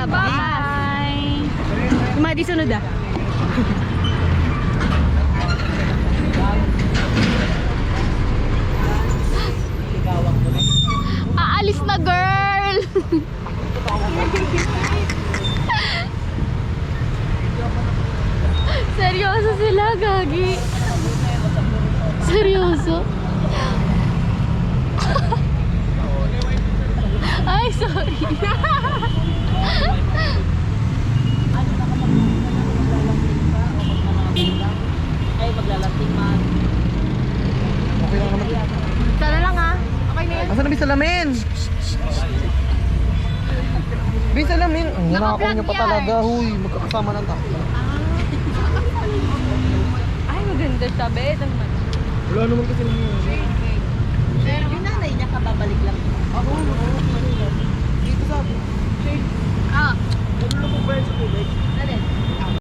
Bye! Yung mga di sunod ah. Aalis na, girl! Seryoso sila, gagi. Seryoso? Ay, sorry. Ay, maglalating man. Okay lang naman. Sana lang ah. Okay na yan. Asan na may salamin? May salamin. Ang nanakaw niya pa yan. talaga. Huy, magkakasama ng tayo. Ay, maganda siya, be. Wala naman kasi naman. Yung nanay niya kababalik lang. Dito sa atin. Ah. Ano lang po ba sa tubig?